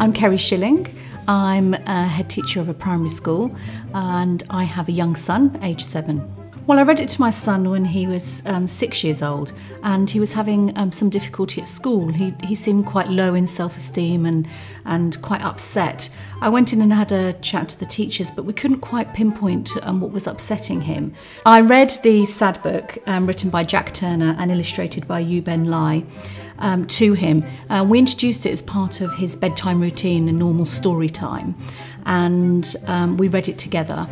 I'm Kerry Shilling. I'm a head teacher of a primary school and I have a young son, aged 7. Well, I read it to my son when he was 6 years old and he was having some difficulty at school. He seemed quite low in self-esteem and quite upset. I went in and had a chat to the teachers, but we couldn't quite pinpoint what was upsetting him. I read the sad book written by Jack Turner and illustrated by Eubenh Lai to him. We introduced it as part of his bedtime routine and normal story time, and we read it together.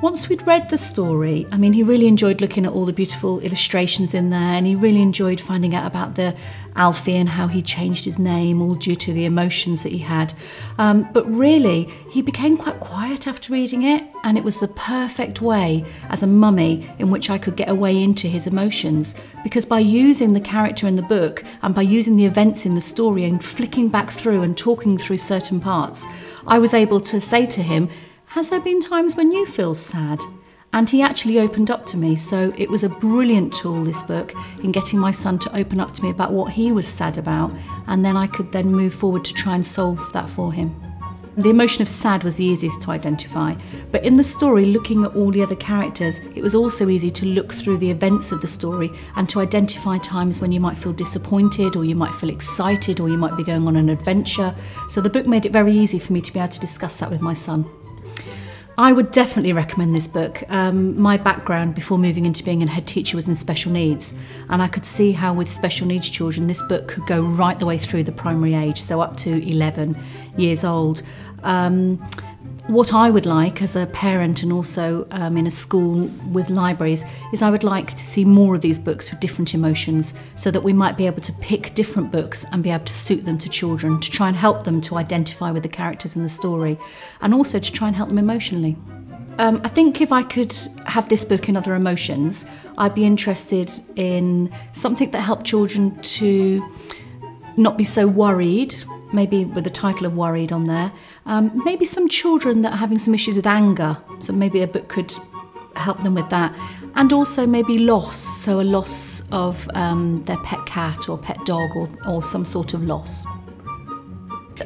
Once we'd read the story, I mean, he really enjoyed looking at all the beautiful illustrations in there, and he really enjoyed finding out about the Alfie and how he changed his name, all due to the emotions that he had. But really, he became quite quiet after reading it, and it was the perfect way as a mummy in which I could get away into his emotions, because by using the character in the book and by using the events in the story and flicking back through and talking through certain parts, I was able to say to him, "Has there been times when you feel sad?" And he actually opened up to me. So it was a brilliant tool, this book, in getting my son to open up to me about what he was sad about. And then I could then move forward to try and solve that for him. The emotion of sad was the easiest to identify. But in the story, looking at all the other characters, it was also easy to look through the events of the story and to identify times when you might feel disappointed, or you might feel excited, or you might be going on an adventure. So the book made it very easy for me to be able to discuss that with my son. I would definitely recommend this book. My background before moving into being a head teacher was in special needs, and I could see how with special needs children this book could go right the way through the primary age, so up to 11 years old. What I would like as a parent and also in a school with libraries is I would like to see more of these books with different emotions, so that we might be able to pick different books and be able to suit them to children, to try and help them to identify with the characters in the story, and also to try and help them emotionally. I think if I could have this book in other emotions, I'd be interested in something that helped children to not be so worried, maybe with the title of Worried on there. Maybe some children that are having some issues with anger, so maybe a book could help them with that. And also maybe loss, so a loss of their pet cat or pet dog, or some sort of loss.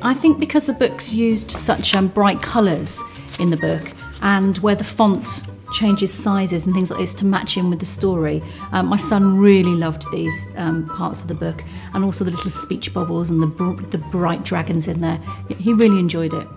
I think because the book's used such bright colours in the book, and where the font changes sizes and things like this to match in with the story. My son really loved these parts of the book, and also the little speech bubbles and the bright dragons in there. He really enjoyed it.